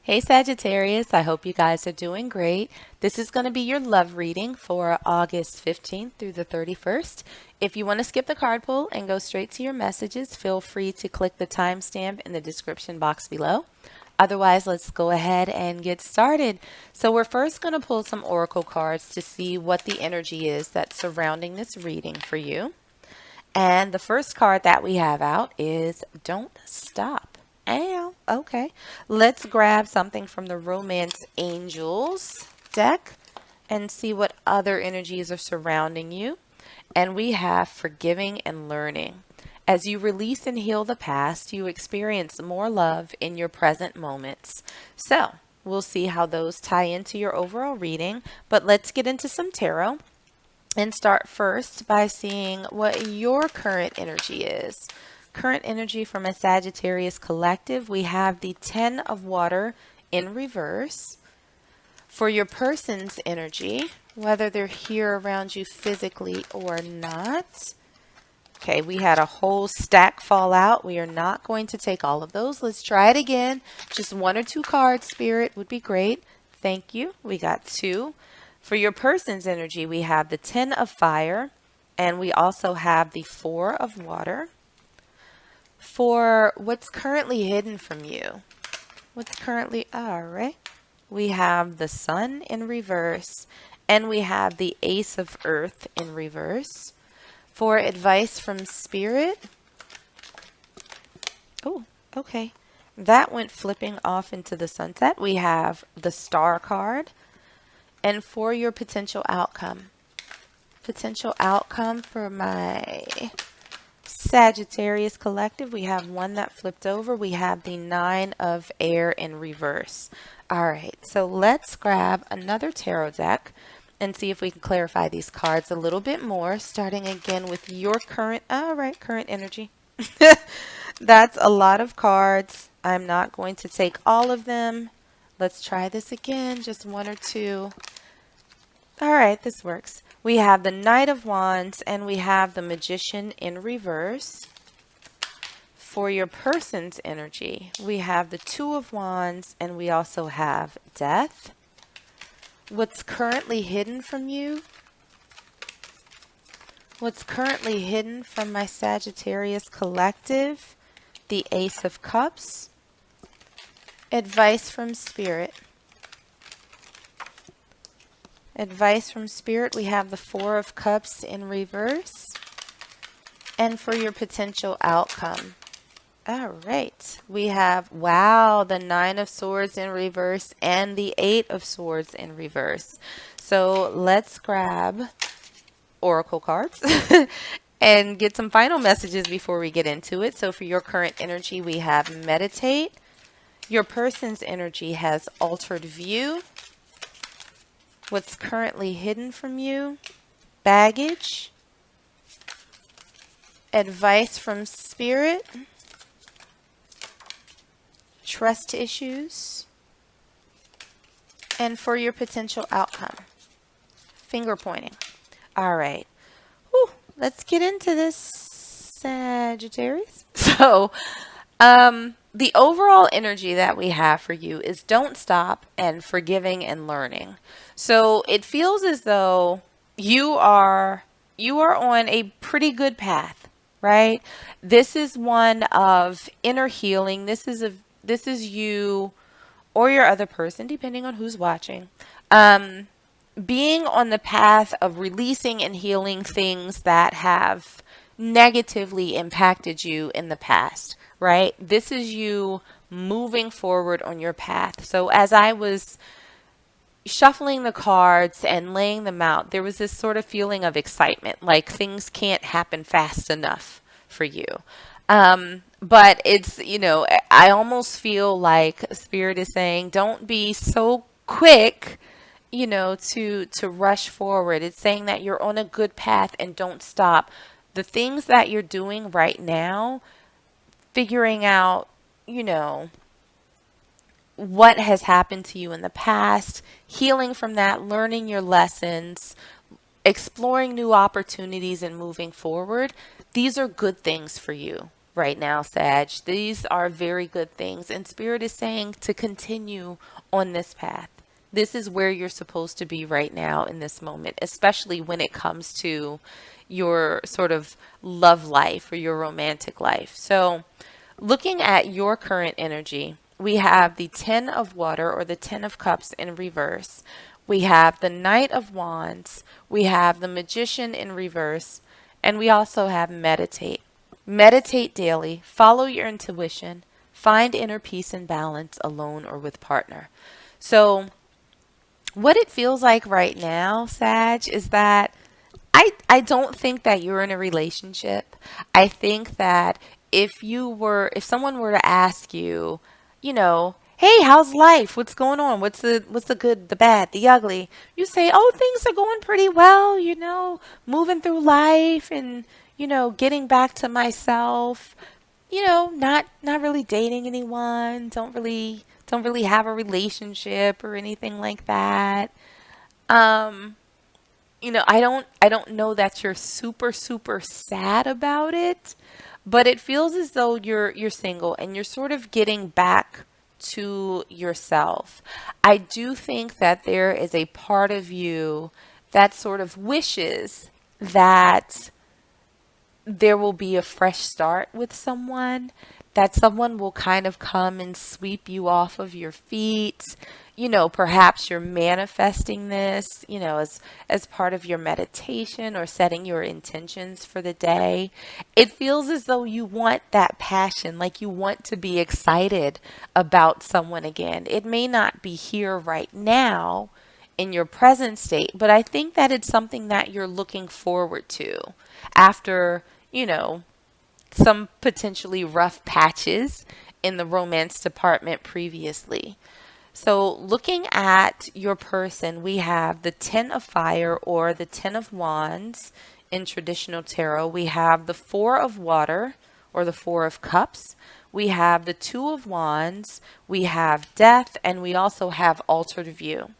Hey Sagittarius, I hope you guys are doing great. This is going to be your love reading for August 15th through the 31st. If you want to skip the card pull and go straight to your messages, feel free to click the timestamp in the description box below. Otherwise, let's go ahead and get started. So we're first going to pull some oracle cards to see what the energy is that's surrounding this reading for you. And the first card that we have out is Don't Stop. Ow, okay. Let's grab something from the Romance Angels deck and see what other energies are surrounding you. And we have Forgiving and Learning. As you release and heal the past, you experience more love in your present moments. So, we'll see how those tie into your overall reading. But let's get into some tarot and start first by seeing what your current energy is. Current energy from a Sagittarius collective, we have the 10 of water in reverse. For your person's energy, whether they're here around you physically or not. Okay, we had a whole stack fall out. We are not going to take all of those. Let's try it again. Just one or two cards, Spirit, would be great. Thank you. We got two. For your person's energy, we have the 10 of fire, and we also have the 4 of water. For what's currently hidden from you, all right, we have the sun in reverse, and we have the ace of earth in reverse. For advice from spirit, oh, okay, that went flipping off into the sunset. We have the star card. And for your potential outcome for my Sagittarius collective, we have one that flipped over. We have the 9 of air in reverse. All right, so let's grab another tarot deck and see if we can clarify these cards a little bit more, starting again with your current energy. That's a lot of cards. I'm not going to take all of them. Let's try this again, just one or two. All right, this works. We have the Knight of Wands and we have the Magician in reverse. For your person's energy, we have the 2 of Wands and we also have Death. What's currently hidden from you? What's currently hidden from my Sagittarius collective? The Ace of Cups. Advice from Spirit. Advice from Spirit, we have the 4 of Cups in reverse. And for your potential outcome. All right. We have, wow, the 9 of Swords in reverse and the 8 of Swords in reverse. So let's grab oracle cards and get some final messages before we get into it. So for your current energy, we have meditate. Your person's energy has altered view. What's currently hidden from you? Baggage. Advice from spirit. Trust issues. And for your potential outcome. Finger pointing. All right. Whew, let's get into this, Sagittarius. So, the overall energy that we have for you is don't stop and forgiving and learning. So it feels as though you are on a pretty good path, right? This is one of inner healing. This is you or your other person, depending on who's watching. Being on the path of releasing and healing things that have negatively impacted you in the past, right? This is you moving forward on your path. So as I was shuffling the cards and laying them out, there was this sort of feeling of excitement, like things can't happen fast enough for you. But it's, I almost feel like Spirit is saying, don't be so quick, to rush forward. It's saying that you're on a good path and don't stop. The things that you're doing right now, figuring out, what has happened to you in the past, healing from that, learning your lessons, exploring new opportunities and moving forward. These are good things for you. right now, Sag. These are very good things. And Spirit is saying to continue on this path. This is where you're supposed to be right now in this moment, especially when it comes to your sort of love life or your romantic life. So, looking at your current energy, we have the 10 of water or the 10 of cups in reverse. We have the Knight of Wands. We have the Magician in reverse. And we also have meditate. Meditate daily, follow your intuition, find inner peace and balance alone or with partner. So, what it feels like right now, Sag, is that I don't think that you're in a relationship. I think that if someone were to ask you, hey, how's life? What's going on? What's the good, the bad, the ugly? You say, oh, things are going pretty well, moving through life and, getting back to myself, not really dating anyone, don't really have a relationship or anything like that. Um, I don't know that you're super super sad about it, but it feels as though you're single and you're sort of getting back to yourself. I do think that there is a part of you that sort of wishes that there will be a fresh start with someone, that someone will kind of come and sweep you off of your feet. Perhaps you're manifesting this, as part of your meditation or setting your intentions for the day. It feels as though you want that passion, like you want to be excited about someone again. It may not be here right now in your present state, but I think that it's something that you're looking forward to after, some potentially rough patches in the romance department previously. So, looking at your person, we have the 10 of fire or the 10 of wands in traditional tarot. We have the 4 of water or the 4 of cups. We have the 2 of wands. We have death, and we also have altered view.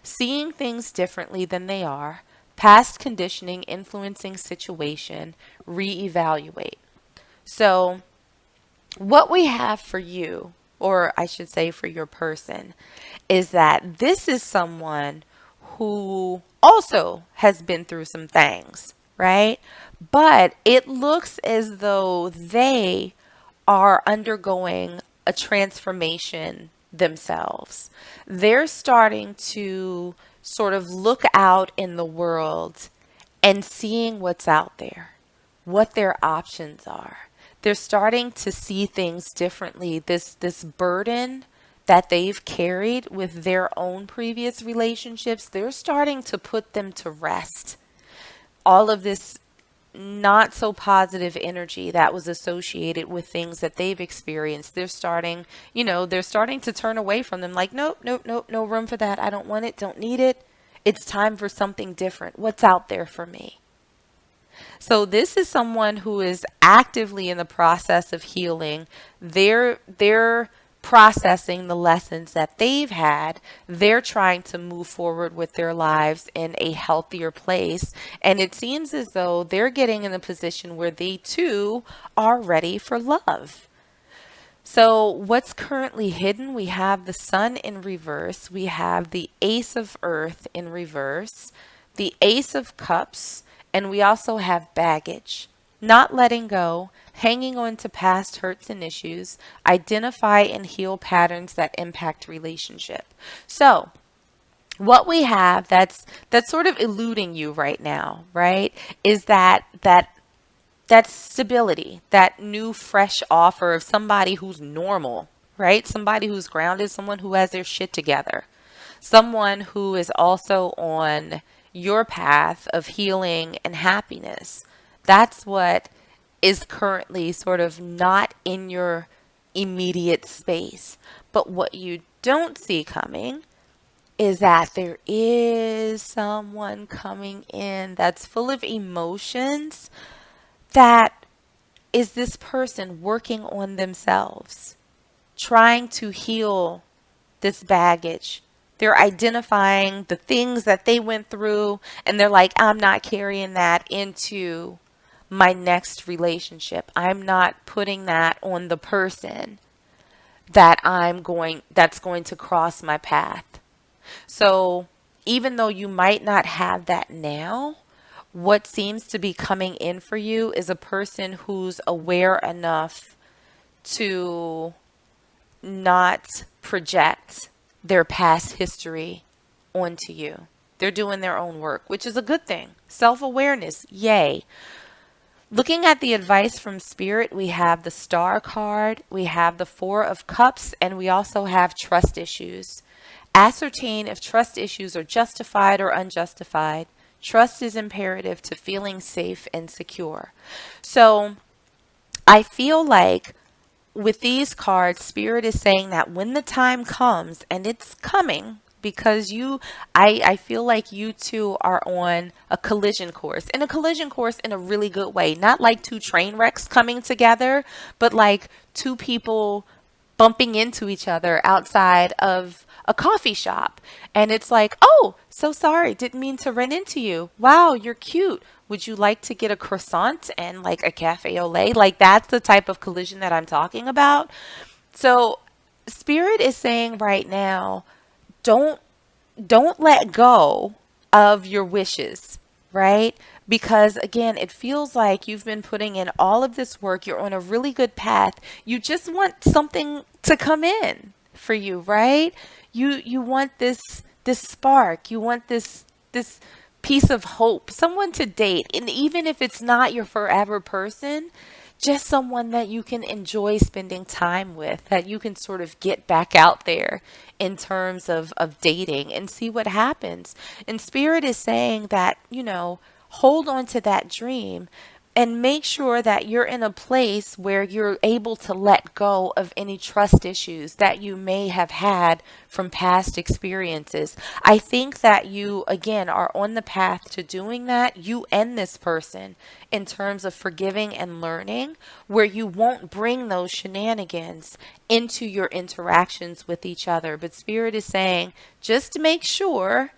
Seeing things differently than they are, past conditioning influencing situation, reevaluate. So, what we have for you, or I should say for your person, is that this is someone who also has been through some things, right? But it looks as though they are undergoing a transformation themselves. They're starting to sort of look out in the world and seeing what's out there, what their options are. They're starting to see things differently. This burden that they've carried with their own previous relationships, they're starting to put them to rest. All of this not so positive energy that was associated with things that they've experienced, they're starting to turn away from them, like, nope, nope, nope, no room for that. I don't want it, don't need it. It's time for something different. What's out there for me? So this is someone who is actively in the process of healing. They're processing the lessons that they've had. They're trying to move forward with their lives in a healthier place. And it seems as though they're getting in a position where they too are ready for love. So, what's currently hidden? We have the sun in reverse. We have the ace of earth in reverse, the ace of cups, and we also have baggage. Not letting go, hanging on to past hurts and issues, identify and heal patterns that impact relationship. So, what we have that's sort of eluding you right now, right? Is that stability, that new fresh offer of somebody who's normal, right? Somebody who's grounded, someone who has their shit together, someone who is also on your path of healing and happiness. That's what is currently sort of not in your immediate space. But what you don't see coming is that there is someone coming in that's full of emotions, that is this person working on themselves, trying to heal this baggage. They're identifying the things that they went through and they're like, I'm not carrying that into my next relationship. I'm not putting that on the person that's going to cross my path. So even though you might not have that now, what seems to be coming in for you is a person who's aware enough to not project their past history onto you. They're doing their own work, which is a good thing. Self-awareness, yay. Looking at the advice from Spirit, we have the Star card, we have the Four of Cups, and we also have trust issues. Ascertain if trust issues are justified or unjustified. Trust is imperative to feeling safe and secure. So I feel like with these cards, Spirit is saying that when the time comes, and it's coming, because I feel like you two are on a collision course, and a collision course in a really good way. Not like two train wrecks coming together, but like two people bumping into each other outside of a coffee shop. And it's like, oh, so sorry, didn't mean to run into you. Wow, you're cute. Would you like to get a croissant and like a cafe au lait? Like that's the type of collision that I'm talking about. So Spirit is saying right now, don't don't let go of your wishes, right? Because again, it feels like you've been putting in all of this work. You're on a really good path. You just want something to come in for you, right? You want this spark. You want this piece of hope, someone to date. And even if it's not your forever person, just someone that you can enjoy spending time with, that you can sort of get back out there in terms of dating and see what happens. And Spirit is saying that, hold on to that dream and make sure that you're in a place where you're able to let go of any trust issues that you may have had from past experiences. I think that you, again, are on the path to doing that. You and this person, in terms of forgiving and learning, where you won't bring those shenanigans into your interactions with each other. But Spirit is saying, just make sure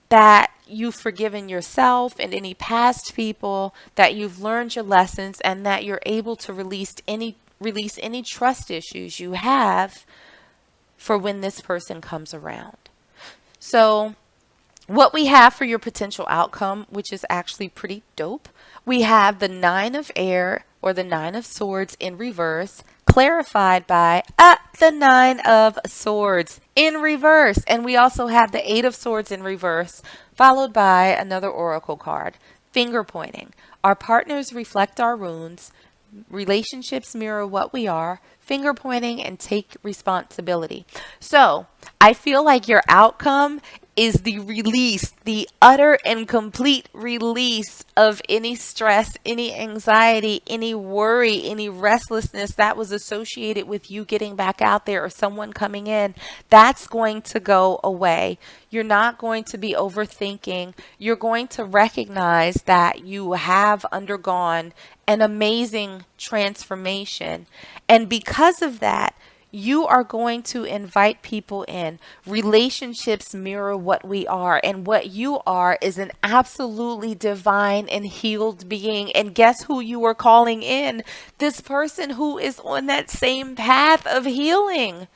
that you've forgiven yourself and any past people, that you've learned your lessons, and that you're able to release any trust issues you have for when this person comes around. So what we have for your potential outcome, which is actually pretty dope, we have the Nine of Air, or the Nine of Swords in reverse, clarified by the Nine of Swords in reverse. And we also have the Eight of Swords in reverse, followed by another oracle card, finger pointing. Our partners reflect our wounds. Relationships mirror what we are. Finger pointing and take responsibility. So I feel like your outcome is the release, the utter and complete release of any stress, any anxiety, any worry, any restlessness that was associated with you getting back out there or someone coming in. That's going to go away. You're not going to be overthinking. You're going to recognize that you have undergone an amazing transformation. And because of that, you are going to invite people in. Relationships mirror what we are, and what you are is an absolutely divine and healed being. And guess who you are calling in? This person who is on that same path of healing.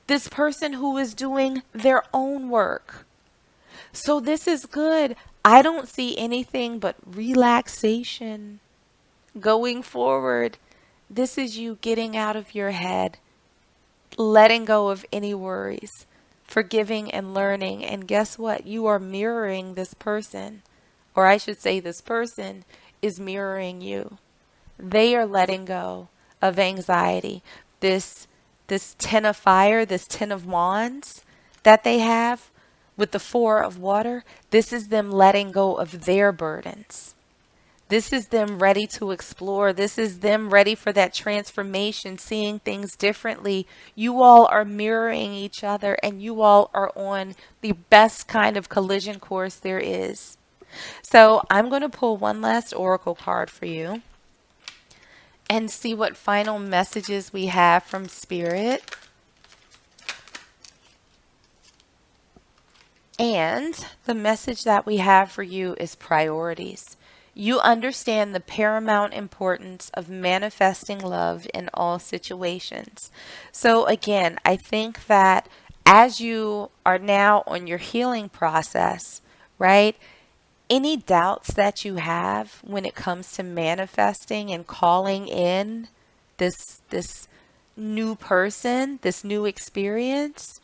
This person who is doing their own work. So this is good. I don't see anything but relaxation going forward. This is you getting out of your head, letting go of any worries, forgiving and learning. And guess what? You are mirroring this person, or I should say this person is mirroring you. They are letting go of anxiety. This 10 of fire, this 10 of wands that they have with the 4 of water, this is them letting go of their burdens. This is them ready to explore. This is them ready for that transformation, seeing things differently. You all are mirroring each other, and you all are on the best kind of collision course there is. So I'm going to pull one last oracle card for you and see what final messages we have from Spirit. And the message that we have for you is priorities. You understand the paramount importance of manifesting love in all situations. So, again, I think that as you are now on your healing process, right? Any doubts that you have when it comes to manifesting and calling in this new person, this new experience,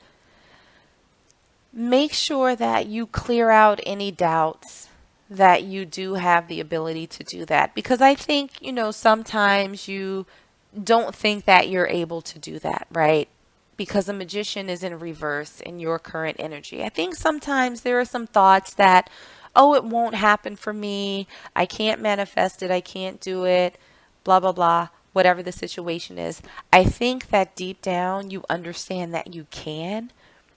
make sure that you clear out any doubts that you do have the ability to do that. Because I think, sometimes you don't think that you're able to do that, right? Because the magician is in reverse in your current energy. I think sometimes there are some thoughts that, oh, it won't happen for me. I can't manifest it. I can't do it. Blah, blah, blah. Whatever the situation is. I think that deep down you understand that you can.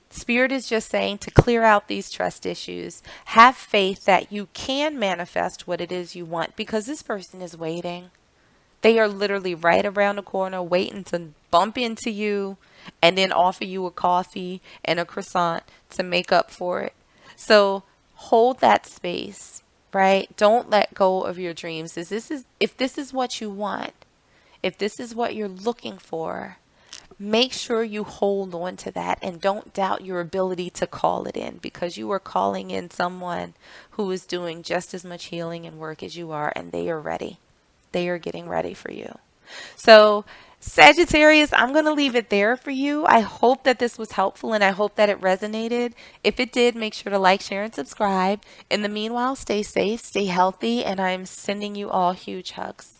Spirit is just saying to clear out these trust issues. Have faith that you can manifest what it is you want because this person is waiting. They are literally right around the corner waiting to bump into you and then offer you a coffee and a croissant to make up for it. So hold that space, right? Don't let go of your dreams. If this is what you want, if this is what you're looking for, make sure you hold on to that and don't doubt your ability to call it in because you are calling in someone who is doing just as much healing and work as you are, and they are ready. They are getting ready for you. So, Sagittarius, I'm going to leave it there for you. I hope that this was helpful and I hope that it resonated. If it did, make sure to like, share, and subscribe. In the meanwhile, stay safe, stay healthy, and I'm sending you all huge hugs.